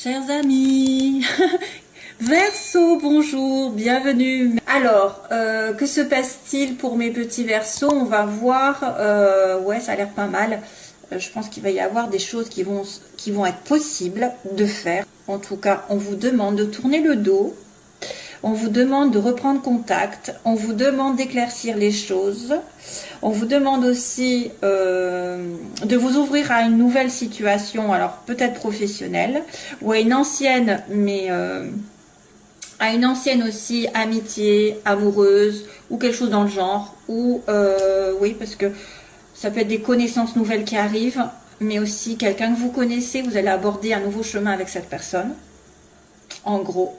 Chers amis, Verseau, bonjour, bienvenue. Alors, que se passe-t-il pour mes petits Verseaux? On va voir, ouais, ça a l'air pas mal. Je pense qu'il va y avoir des choses qui vont être possibles de faire. En tout cas, on vous demande de tourner le dos. On vous demande de reprendre contact. On vous demande d'éclaircir les choses. On vous demande aussi de vous ouvrir à une nouvelle situation, alors peut-être professionnelle, ou à une ancienne, mais à une ancienne aussi, amitié, amoureuse, ou quelque chose dans le genre. Ou, oui, parce que ça peut être des connaissances nouvelles qui arrivent, mais aussi quelqu'un que vous connaissez, vous allez aborder un nouveau chemin avec cette personne. En gros.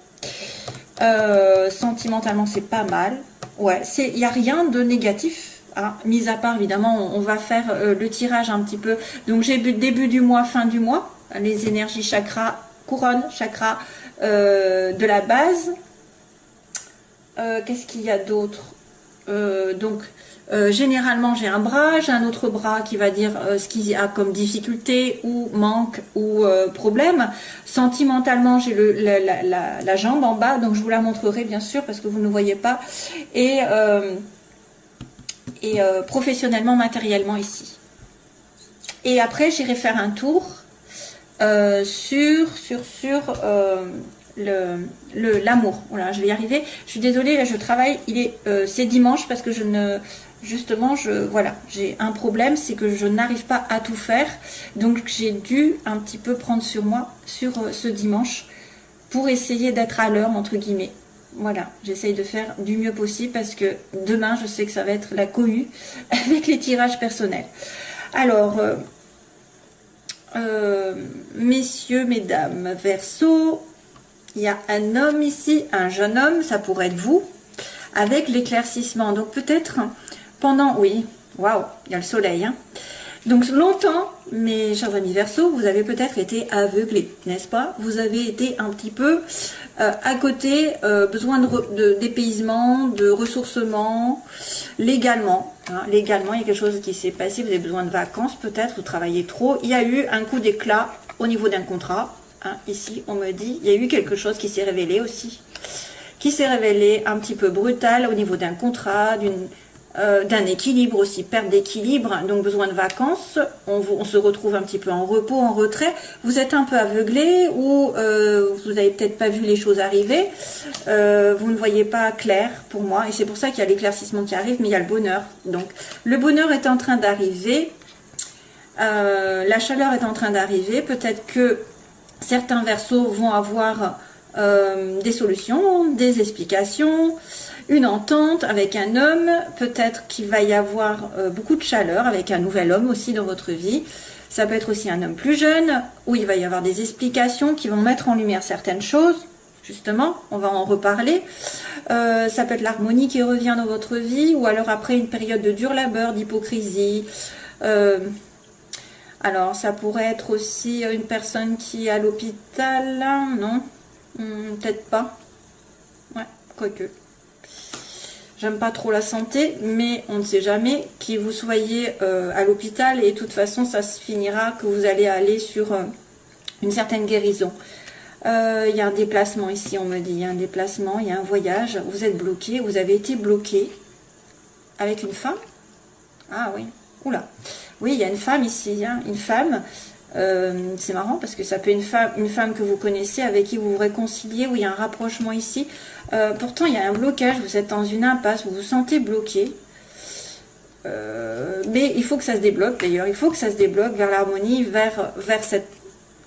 Sentimentalement, c'est pas mal. Ouais, il n'y a rien de négatif. Hein, mis à part, évidemment, on va faire le tirage un petit peu. Donc, j'ai début du mois, fin du mois. Les énergies chakra, couronne, chakra de la base. Qu'est-ce qu'il y a d'autre? Généralement, j'ai un bras, j'ai un autre bras qui va dire ce qu'il y a comme difficulté ou manque ou problème. Sentimentalement, j'ai la jambe en bas, donc je vous la montrerai bien sûr parce que vous ne voyez pas. Et professionnellement, matériellement ici. Et après, j'irai faire un tour sur l'amour. Voilà, je vais y arriver. Je suis désolée, là je travaille. C'est dimanche parce que voilà, j'ai un problème, c'est que je n'arrive pas à tout faire. Donc j'ai dû un petit peu prendre sur moi sur ce dimanche pour essayer d'être à l'heure entre guillemets. Voilà, j'essaye de faire du mieux possible parce que demain je sais que ça va être la cohue avec les tirages personnels. Alors messieurs, mesdames, Verseau, il y a un homme ici, un jeune homme, ça pourrait être vous, avec l'éclaircissement. Donc peut-être pendant, oui, waouh, il y a le soleil. Hein. Donc longtemps, mes chers amis Verseau, vous avez peut-être été aveuglés, n'est-ce pas? Vous avez été un petit peu à côté, besoin de dépaysement, de ressourcement, légalement. Hein, légalement, il y a quelque chose qui s'est passé, vous avez besoin de vacances peut-être, vous travaillez trop. Il y a eu un coup d'éclat au niveau d'un contrat. Hein, ici, on me dit, il y a eu quelque chose qui s'est révélé aussi, qui s'est révélé un petit peu brutal au niveau d'un contrat, d'un équilibre aussi, perte d'équilibre, donc besoin de vacances. On se retrouve un petit peu en repos, en retrait. Vous êtes un peu aveuglé ou vous n'avez peut-être pas vu les choses arriver. Vous ne voyez pas clair pour moi et c'est pour ça qu'il y a l'éclaircissement qui arrive, mais il y a le bonheur. Donc le bonheur est en train d'arriver. La chaleur est en train d'arriver. Peut-être que certains Verseaux vont avoir des solutions, des explications, une entente avec un homme. Peut-être qu'il va y avoir beaucoup de chaleur avec un nouvel homme aussi dans votre vie. Ça peut être aussi un homme plus jeune, où il va y avoir des explications qui vont mettre en lumière certaines choses. Justement, on va en reparler. Ça peut être l'harmonie qui revient dans votre vie, ou alors après une période de dur labeur, d'hypocrisie. Alors, ça pourrait être aussi une personne qui est à l'hôpital, non? Peut-être pas. Ouais, quoique. J'aime pas trop la santé, mais on ne sait jamais qui vous soyez à l'hôpital. Et de toute façon, ça se finira que vous allez aller sur une certaine guérison. Il y a un déplacement ici, on me dit. Il y a un déplacement, il y a un voyage. Vous êtes bloqué, vous avez été bloqué avec une femme. Ah oui, oula. Oui, il y a une femme ici, hein, une femme. C'est marrant parce que ça peut être une femme que vous connaissez, avec qui vous vous réconciliez, où il y a un rapprochement ici. Pourtant, il y a un blocage, vous êtes dans une impasse, vous vous sentez bloqué. Mais il faut que ça se débloque d'ailleurs, il faut que ça se débloque vers l'harmonie,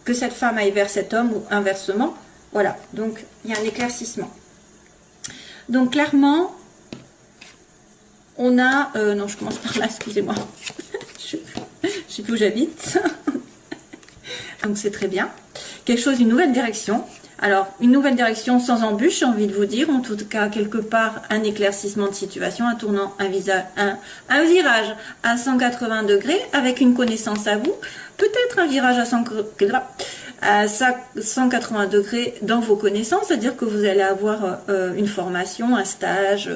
que cette femme aille vers cet homme ou inversement. Voilà, donc il y a un éclaircissement. Donc clairement, on a... non, je commence par là, excusez-moi. Je sais plus où j'habite. Donc c'est très bien. Quelque chose, une nouvelle direction. Alors, une nouvelle direction sans embûche, j'ai envie de vous dire. En tout cas, quelque part, un éclaircissement de situation, un tournant, un virage à 180 degrés avec une connaissance à vous. Peut-être un virage à 180 degrés dans vos connaissances, c'est-à-dire que vous allez avoir une formation, un stage,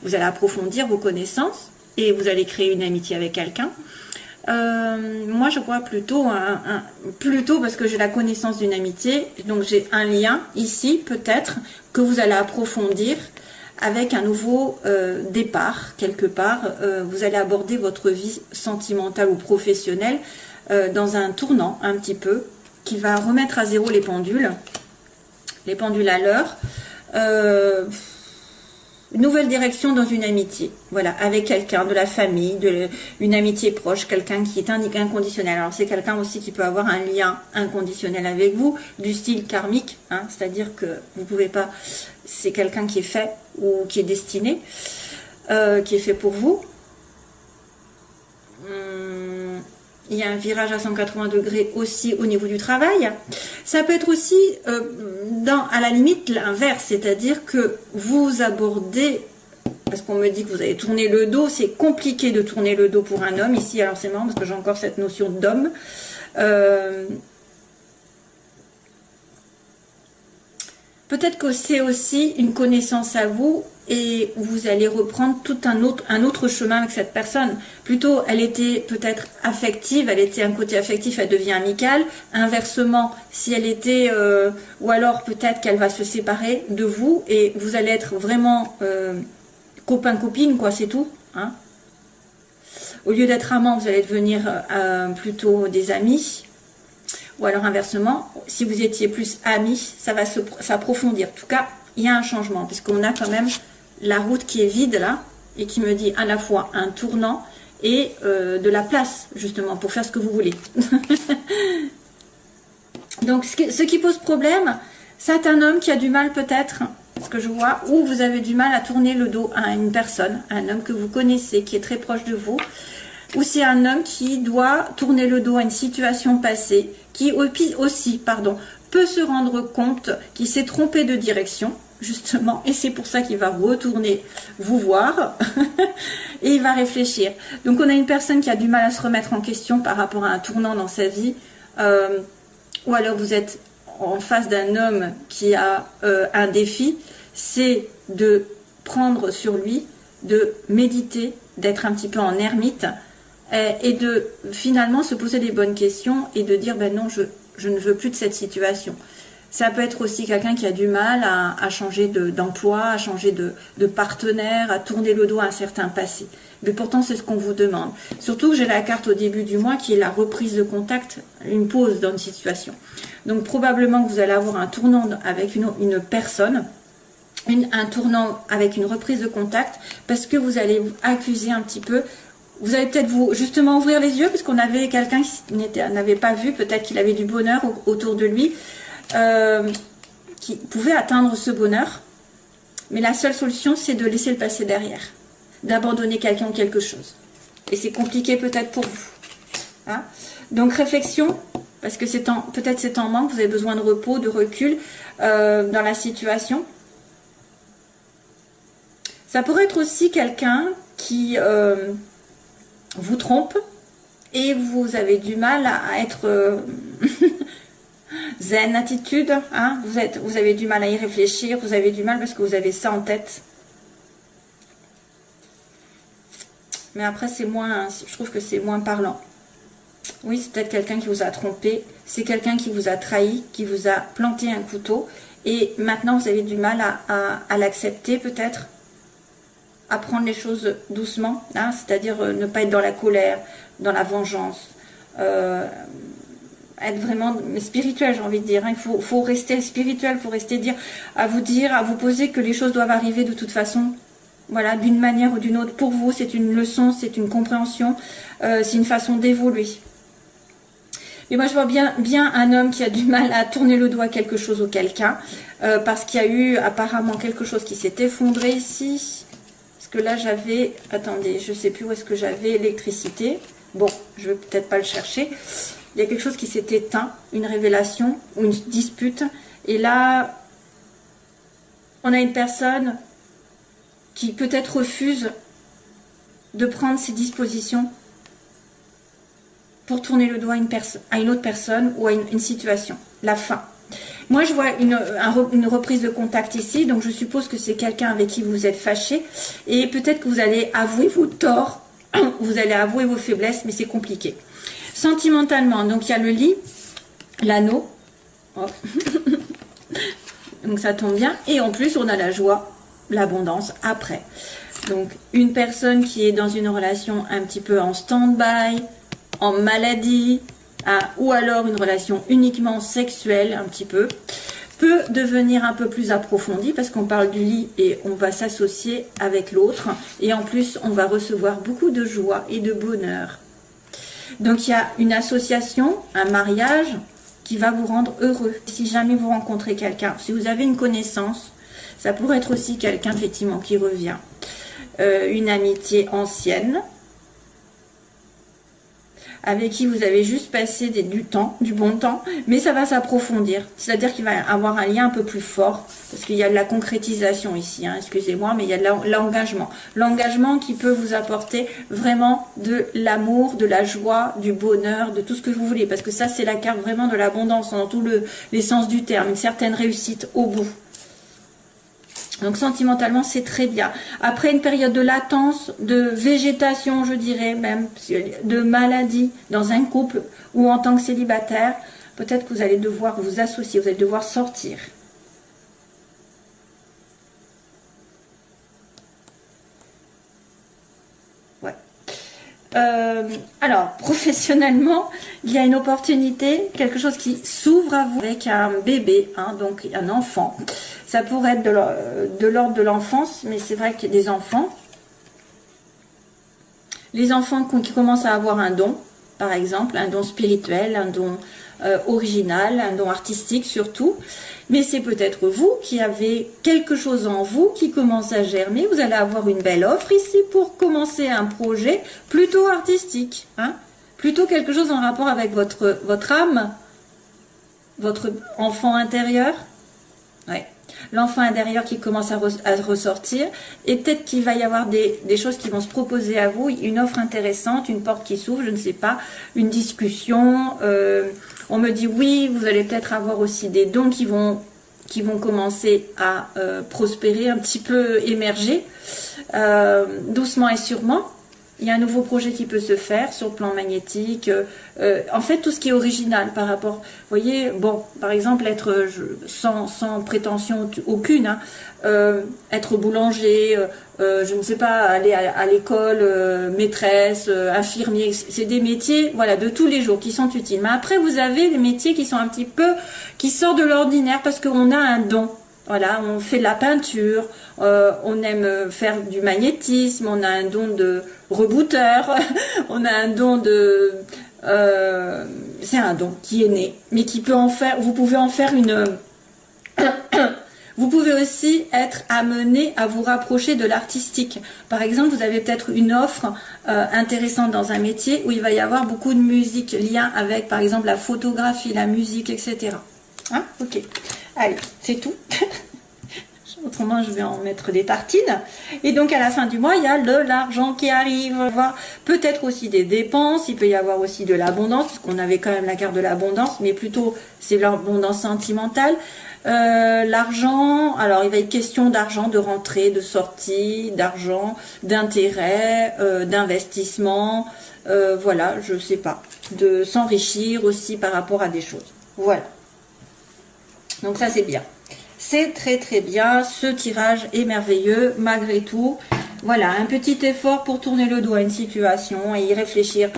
vous allez approfondir vos connaissances et vous allez créer une amitié avec quelqu'un. Moi, je vois plutôt, plutôt parce que j'ai la connaissance d'une amitié, donc j'ai un lien ici, peut-être, que vous allez approfondir avec un nouveau départ, quelque part. Vous allez aborder votre vie sentimentale ou professionnelle dans un tournant, un petit peu, qui va remettre à zéro les pendules à l'heure. Une nouvelle direction dans une amitié, voilà, avec quelqu'un de la famille, une amitié proche, quelqu'un qui est inconditionnel. Alors c'est quelqu'un aussi qui peut avoir un lien inconditionnel avec vous, du style karmique, hein, c'est-à-dire que vous pouvez pas, c'est quelqu'un qui est fait ou qui est destiné, qui est fait pour vous. Il y a un virage à 180 degrés aussi au niveau du travail. Ça peut être aussi, à la limite, l'inverse, c'est-à-dire que vous abordez, parce qu'on me dit que vous avez tourné le dos, c'est compliqué de tourner le dos pour un homme ici, alors c'est marrant parce que j'ai encore cette notion d'homme. Peut-être que c'est aussi une connaissance à vous et vous allez reprendre tout un autre chemin avec cette personne. Plutôt, elle était peut-être affective, elle était un côté affectif, elle devient amicale. Inversement, si elle était, ou alors peut-être qu'elle va se séparer de vous et vous allez être vraiment copain-copine, quoi, c'est tout. Hein. Au lieu d'être amant, vous allez devenir plutôt des amis. Ou alors inversement, si vous étiez plus amis, ça va s'approfondir. En tout cas, il y a un changement, puisqu'on a quand même la route qui est vide là, et qui me dit à la fois un tournant et de la place, justement, pour faire ce que vous voulez. Donc, ce qui pose problème, c'est un homme qui a du mal peut-être, ce que je vois, ou vous avez du mal à tourner le dos à une personne, un homme que vous connaissez, qui est très proche de vous, ou c'est un homme qui doit tourner le dos à une situation passée, qui aussi peut se rendre compte qu'il s'est trompé de direction, justement, et c'est pour ça qu'il va retourner vous voir, et il va réfléchir. Donc on a une personne qui a du mal à se remettre en question par rapport à un tournant dans sa vie, ou alors vous êtes en face d'un homme qui a un défi, c'est de prendre sur lui, de méditer, d'être un petit peu en ermite, et de finalement se poser les bonnes questions et de dire ben non, je ne veux plus de cette situation. Ça peut être aussi quelqu'un qui a du mal à changer d'emploi, à changer de partenaire, à tourner le dos à un certain passé. Mais pourtant, c'est ce qu'on vous demande. Surtout que j'ai la carte au début du mois qui est la reprise de contact, une pause dans une situation. Donc probablement que vous allez avoir un tournant avec une personne, un tournant avec une reprise de contact, parce que vous allez vous accuser un petit peu. Vous allez peut-être justement ouvrir les yeux, parce qu'on avait quelqu'un qui n'avait pas vu, peut-être qu'il avait du bonheur autour de lui, qui pouvait atteindre ce bonheur. Mais la seule solution, c'est de laisser le passé derrière, d'abandonner quelqu'un ou quelque chose. Et c'est compliqué peut-être pour vous. Hein? Donc réflexion, parce que peut-être c'est en manque, vous avez besoin de repos, de recul dans la situation. Ça pourrait être aussi quelqu'un qui vous trompe et vous avez du mal à être zen attitude, hein, vous avez du mal à y réfléchir, vous avez du mal parce que vous avez ça en tête. Mais après c'est moins, je trouve que c'est moins parlant. Oui, c'est peut-être quelqu'un qui vous a trompé, c'est quelqu'un qui vous a trahi, qui vous a planté un couteau et maintenant vous avez du mal à l'accepter peut-être. À prendre les choses doucement, hein, c'est-à-dire ne pas être dans la colère, dans la vengeance, être vraiment spirituel, j'ai envie de dire. Hein. Il faut rester spirituel, il faut rester à vous poser que les choses doivent arriver de toute façon, voilà, d'une manière ou d'une autre. Pour vous, c'est une leçon, c'est une compréhension, c'est une façon d'évoluer. Mais moi, je vois bien un homme qui a du mal à tourner le doigt à quelque chose ou quelqu'un, parce qu'il y a eu apparemment quelque chose qui s'est effondré ici. Que là j'avais, attendez, je sais plus où est-ce que j'avais l'électricité. Bon, je vais peut-être pas le chercher. Il y a quelque chose qui s'est éteint, une révélation ou une dispute. Et là, on a une personne qui peut-être refuse de prendre ses dispositions pour tourner le doigt à une autre personne ou à une situation. La fin. Moi, je vois une reprise de contact ici, donc je suppose que c'est quelqu'un avec qui vous êtes fâché, et peut-être que vous allez avouer vos torts vous allez avouer vos faiblesses, mais c'est compliqué. Sentimentalement, donc il y a le lit, l'anneau. Oh. Donc ça tombe bien. Et en plus, on a la joie, l'abondance après. Donc une personne qui est dans une relation un petit peu en stand-by, en maladie, ou alors une relation uniquement sexuelle, un petit peu, peut devenir un peu plus approfondie parce qu'on parle du lit et on va s'associer avec l'autre. Et en plus, on va recevoir beaucoup de joie et de bonheur. Donc il y a une association, un mariage qui va vous rendre heureux. Si jamais vous rencontrez quelqu'un, si vous avez une connaissance, ça pourrait être aussi quelqu'un effectivement qui revient. Une amitié ancienne, avec qui vous avez juste passé du temps, du bon temps, mais ça va s'approfondir. C'est-à-dire qu'il va y avoir un lien un peu plus fort, parce qu'il y a de la concrétisation ici, hein, excusez-moi, mais il y a de l'engagement. L'engagement qui peut vous apporter vraiment de l'amour, de la joie, du bonheur, de tout ce que vous voulez, parce que ça, c'est la carte vraiment de l'abondance, dans tous les sens du terme, une certaine réussite au bout. Donc sentimentalement, c'est très bien. Après une période de latence, de végétation, je dirais même, de maladie dans un couple ou en tant que célibataire, peut-être que vous allez devoir vous associer, vous allez devoir sortir. Ouais. Alors, professionnellement, il y a une opportunité, quelque chose qui s'ouvre à vous avec un bébé, hein, donc un enfant. Ça pourrait être de l'ordre de l'enfance, mais c'est vrai qu'il y a des enfants. Les enfants qui commencent à avoir un don, par exemple, un don spirituel, un don original, un don artistique surtout. Mais c'est peut-être vous qui avez quelque chose en vous qui commence à germer. Vous allez avoir une belle offre ici pour commencer un projet plutôt artistique. Hein, plutôt quelque chose en rapport avec votre âme, votre enfant intérieur. Ouais. L'enfant intérieur qui commence à ressortir, et peut-être qu'il va y avoir des choses qui vont se proposer à vous, une offre intéressante, une porte qui s'ouvre, je ne sais pas, une discussion, on me dit oui, vous allez peut-être avoir aussi des dons qui vont commencer à prospérer, un petit peu émerger, doucement et sûrement. Il y a un nouveau projet qui peut se faire sur le plan magnétique. En fait, tout ce qui est original par rapport... Vous voyez, bon, par exemple, être sans prétention aucune, hein, être boulanger, je ne sais pas, aller à l'école, maîtresse, infirmier, c'est des métiers, voilà, de tous les jours qui sont utiles. Mais après, vous avez des métiers qui sont un petit peu... qui sortent de l'ordinaire parce qu'on a un don. Voilà, on fait de la peinture, on aime faire du magnétisme, on a un don de rebooteur, on a un don de... c'est un don qui est né, mais qui peut en faire... Vous pouvez en faire une... Vous pouvez aussi être amené à vous rapprocher de l'artistique. Par exemple, vous avez peut-être une offre intéressante dans un métier où il va y avoir beaucoup de musique, lien avec, par exemple, la photographie, la musique, etc. Hein, ok. Allez, c'est tout. Autrement, je vais en mettre des tartines. Et donc, à la fin du mois, il y a de l'argent qui arrive. Peut-être aussi des dépenses. Il peut y avoir aussi de l'abondance, parce qu'on avait quand même la carte de l'abondance, mais plutôt, c'est l'abondance sentimentale. L'argent, alors il va être question d'argent, de rentrée, de sortie, d'argent, d'intérêt, d'investissement. Voilà, je sais pas. De s'enrichir aussi par rapport à des choses. Voilà. Donc ça c'est bien, c'est très très bien, ce tirage est merveilleux malgré tout. Voilà, un petit effort pour tourner le dos à une situation et y réfléchir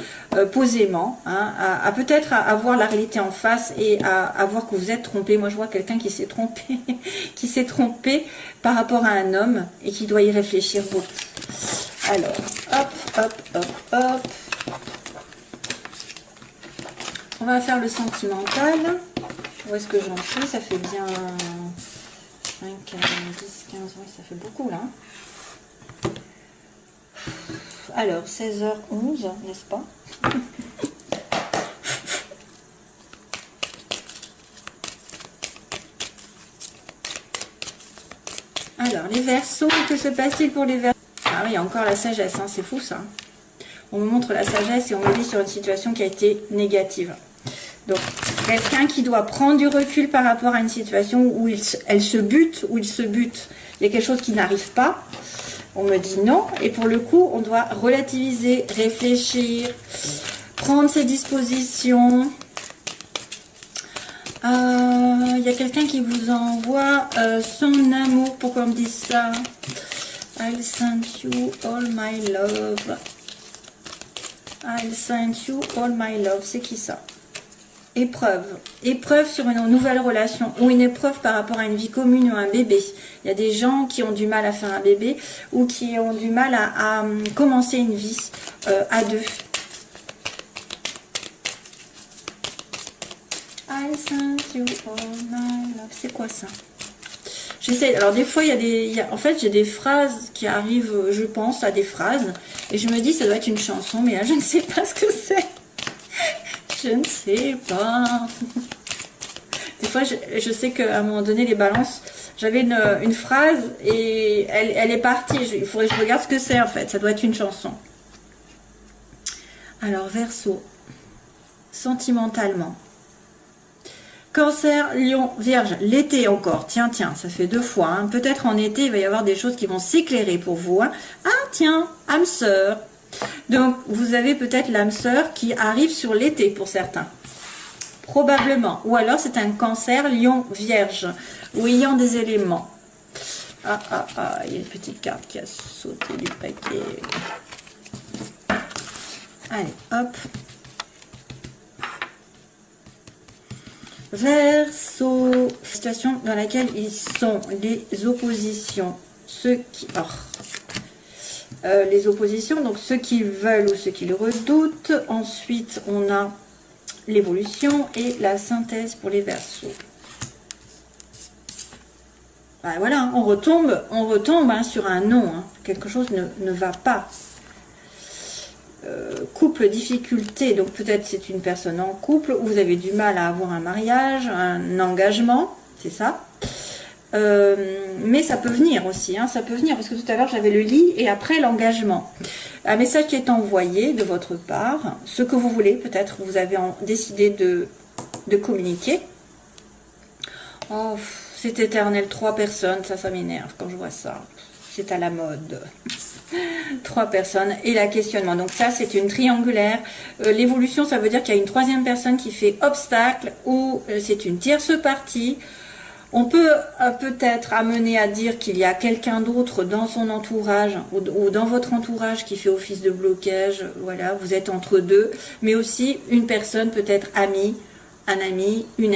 posément, hein, à peut-être à voir la réalité en face et à voir que vous êtes trompé. Moi je vois quelqu'un qui s'est trompé, qui s'est trompé par rapport à un homme et qui doit y réfléchir beaucoup. Alors, hop, hop, hop, hop. On va faire le sentimental. Où est-ce que j'en suis? Ça fait bien 5, 10, 15, oui, ça fait beaucoup là. Alors, 16h11, n'est-ce pas? Alors, les Verseaux, que se passe-t-il pour les Verseaux? Ah oui, encore la sagesse, hein, c'est fou ça. On me montre la sagesse et on me dit sur une situation qui a été négative. Donc, quelqu'un qui doit prendre du recul par rapport à une situation où elle se bute, où il se bute. Il y a quelque chose qui n'arrive pas. On me dit non. Et pour le coup, on doit relativiser, réfléchir, prendre ses dispositions. Il y a quelqu'un qui vous envoie son amour. Pourquoi on me dit ça? I'll send you all my love. I'll send you all my love. C'est qui ça? Épreuve. Épreuve sur une nouvelle relation ou une épreuve par rapport à une vie commune ou un bébé. Il y a des gens qui ont du mal à faire un bébé ou qui ont du mal à commencer une vie à deux. I send you all my love. C'est quoi ça? J'essaie. Alors des fois, en fait, j'ai des phrases qui arrivent, je pense à des phrases, et je me dis ça doit être une chanson, mais là, je ne sais pas ce que c'est. Je ne sais pas. Des fois, je sais qu'à un moment donné, les balances, j'avais une phrase et elle est partie. Il faudrait que je regarde ce que c'est en fait. Ça doit être une chanson. Alors, Verseau, sentimentalement. Cancer, Lion, Vierge, l'été encore. Tiens, ça fait 2 fois. Hein. Peut-être en été, il va y avoir des choses qui vont s'éclairer pour vous. Hein. Ah, tiens, âme sœur. Donc, vous avez peut-être l'âme sœur qui arrive sur l'été pour certains. Probablement. Ou alors, c'est un Cancer, Lion, Vierge. Ou ayant des éléments. Il y a une petite carte qui a sauté du paquet. Allez, hop. Verseau, situation dans laquelle ils sont, les oppositions, les oppositions, donc ceux qui veulent ou ceux qui le redoutent. Ensuite, on a l'évolution et la synthèse pour les Verseaux. Ben voilà, on retombe hein, sur un non, hein. Quelque chose ne va pas. Couple, difficulté, donc peut-être c'est une personne en couple, où vous avez du mal à avoir un mariage, un engagement, c'est ça. Mais ça peut venir aussi, hein, ça peut venir, parce que tout à l'heure j'avais le lit et après l'engagement. Un message qui est envoyé de votre part, ce que vous voulez, peut-être vous avez décidé de communiquer. Oh, c'est éternel, 3 personnes, ça m'énerve quand je vois ça. C'est à la mode. 3 personnes et la questionnement. Donc ça, c'est une triangulaire. L'évolution, ça veut dire qu'il y a une 3e personne qui fait obstacle ou c'est une tierce partie. On peut peut-être amener à dire qu'il y a quelqu'un d'autre dans son entourage ou dans votre entourage qui fait office de blocage. Voilà, vous êtes entre deux. Mais aussi une personne peut-être amie, un ami, une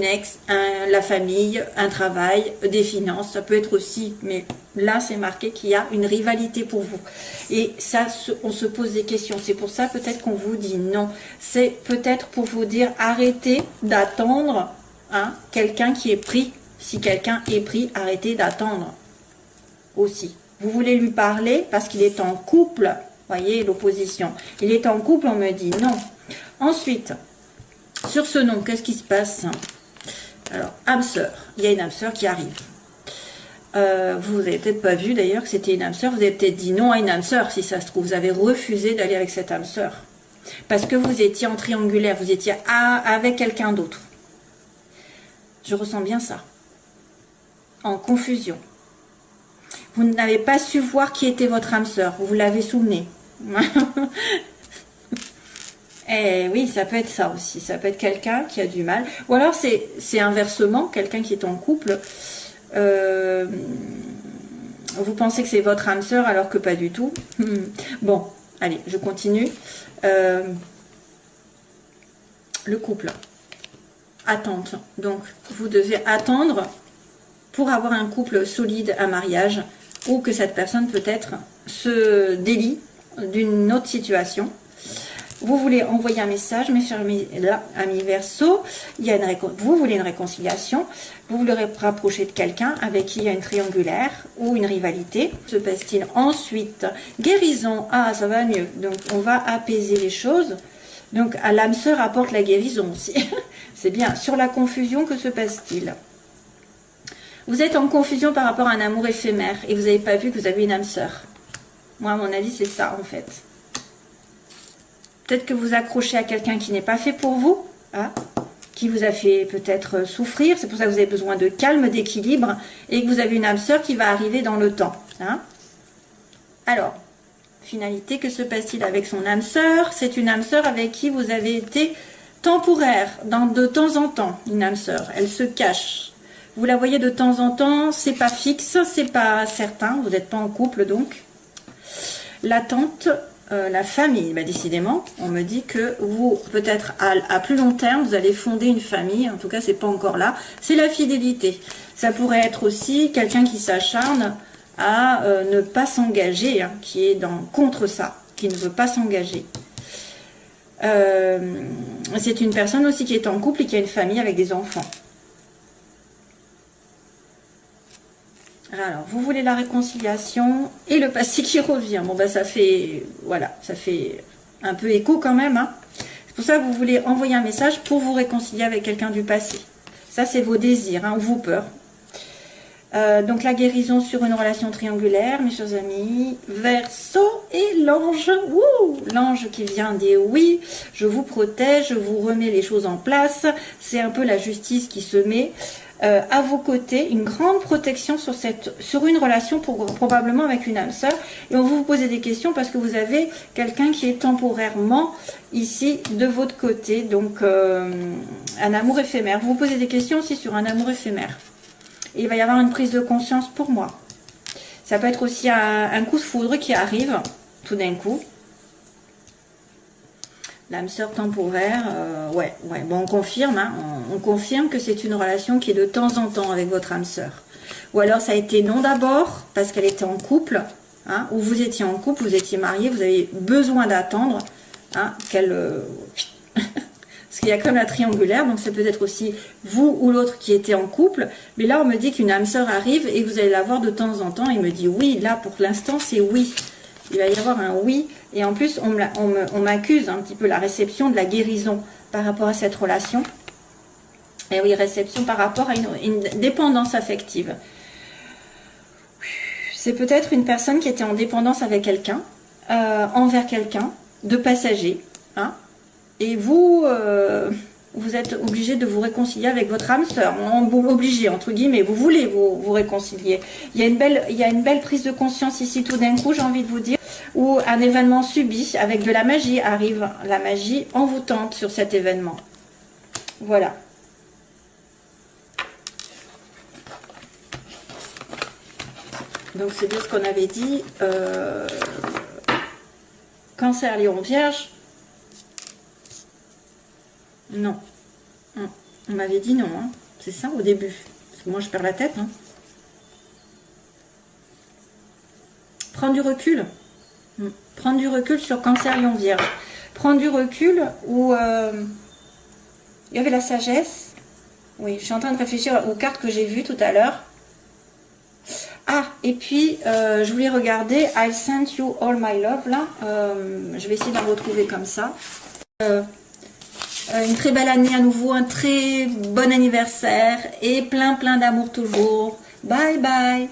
ex, la famille, un travail, des finances, ça peut être aussi, mais là c'est marqué qu'il y a une rivalité pour vous. Et ça, on se pose des questions, c'est pour ça peut-être qu'on vous dit non. C'est peut-être pour vous dire arrêtez d'attendre hein, quelqu'un qui est pris. Si quelqu'un est pris, arrêtez d'attendre aussi. Vous voulez lui parler parce qu'il est en couple, voyez l'opposition. Il est en couple, on me dit non. Ensuite, sur ce nom, qu'est-ce qui se passe? Alors, âme sœur. Il y a une âme sœur qui arrive. Vous n'avez peut-être pas vu d'ailleurs que c'était une âme sœur. Vous avez peut-être dit non à une âme sœur, si ça se trouve. Vous avez refusé d'aller avec cette âme sœur. Parce que vous étiez en triangulaire. Vous étiez avec quelqu'un d'autre. Je ressens bien ça. En confusion. Vous n'avez pas su voir qui était votre âme sœur. Vous l'avez souvenu. Eh oui, ça peut être ça aussi. Ça peut être quelqu'un qui a du mal. Ou alors, c'est inversement, quelqu'un qui est en couple. Vous pensez que c'est votre âme sœur alors que pas du tout. Bon, allez, je continue. Le couple. Attente. Donc, vous devez attendre pour avoir un couple solide, un mariage, ou que cette personne peut-être se délie d'une autre situation. Vous voulez envoyer un message, mes chers amis Verseau, vous voulez une réconciliation, vous voulez rapprocher de quelqu'un avec qui il y a une triangulaire ou une rivalité. Se passe-t-il ensuite? Guérison, ah ça va mieux, donc on va apaiser les choses. Donc à l'âme sœur apporte la guérison aussi. C'est bien. Sur la confusion, que se passe-t-il? Vous êtes en confusion par rapport à un amour éphémère et vous n'avez pas vu que vous avez une âme sœur. Moi à mon avis c'est ça en fait. Peut-être que vous accrochez à quelqu'un qui n'est pas fait pour vous, hein, qui vous a fait peut-être souffrir. C'est pour ça que vous avez besoin de calme, d'équilibre, et que vous avez une âme sœur qui va arriver dans le temps. Hein. Alors, finalité, que se passe-t-il avec son âme sœur? C'est une âme sœur avec qui vous avez été temporaire, de temps en temps, une âme sœur. Elle se cache. Vous la voyez de temps en temps, c'est pas fixe, c'est pas certain, vous n'êtes pas en couple donc. L'attente, la famille, bah, décidément, on me dit que vous, peut-être à plus long terme, vous allez fonder une famille, en tout cas c'est pas encore là, c'est la fidélité. Ça pourrait être aussi quelqu'un qui s'acharne à ne pas s'engager, hein, qui est contre ça, qui ne veut pas s'engager. C'est une personne aussi qui est en couple et qui a une famille avec des enfants. Alors, vous voulez la réconciliation et le passé qui revient. Bon, ben ça fait, voilà, ça fait un peu écho quand même. Hein. C'est pour ça que vous voulez envoyer un message pour vous réconcilier avec quelqu'un du passé. Ça, c'est vos désirs, hein, ou vos peurs. Donc, la guérison sur une relation triangulaire, mes chers amis. Verseau et l'ange. L'ange qui vient dire oui, je vous protège, je vous remets les choses en place. C'est un peu la justice qui se met. À vos côtés, une grande protection sur une relation probablement avec une âme sœur. Et on va vous poser des questions parce que vous avez quelqu'un qui est temporairement ici de votre côté. Donc, un amour éphémère. Vous vous posez des questions aussi sur un amour éphémère. Et il va y avoir une prise de conscience pour moi. Ça peut être aussi un coup de foudre qui arrive tout d'un coup. L'âme sœur temporaire, ouais, bon, on confirme, hein, on confirme que c'est une relation qui est de temps en temps avec votre âme sœur. Ou alors ça a été non d'abord, parce qu'elle était en couple, hein, ou vous étiez en couple, vous étiez marié, vous avez besoin d'attendre, hein, qu'elle... Parce qu'il y a comme la triangulaire, donc c'est peut-être aussi vous ou l'autre qui était en couple. Mais là, on me dit qu'une âme sœur arrive et vous allez la voir de temps en temps. Il me dit oui, là, pour l'instant, c'est oui. Il va y avoir un oui. Et en plus, on m'accuse un petit peu la réception de la guérison par rapport à cette relation. Et oui, réception par rapport à une dépendance affective. C'est peut-être une personne qui était en dépendance avec quelqu'un, envers quelqu'un, de passager. Hein, et vous, vous êtes obligé de vous réconcilier avec votre âme sœur. Obligé, entre guillemets, vous voulez vous réconcilier. Il y a une belle prise de conscience ici tout d'un coup, j'ai envie de vous dire. Où un événement subi avec de la magie arrive, la magie envoûtante sur cet événement. Voilà. Donc c'est bien ce qu'on avait dit. Cancer, Lion, Vierge. Non. On m'avait dit non. Hein. C'est ça au début. Parce que moi je perds la tête. Hein. Prendre du recul. Prendre du recul sur Cancer, Lion, Vierge. Prendre du recul où il y avait la sagesse. Oui, je suis en train de réfléchir aux cartes que j'ai vues tout à l'heure. Ah, et puis, je voulais regarder I Sent You All My Love, là. Je vais essayer d'en retrouver comme ça. Une très belle année à nouveau, un très bon anniversaire et plein d'amour toujours. Bye bye.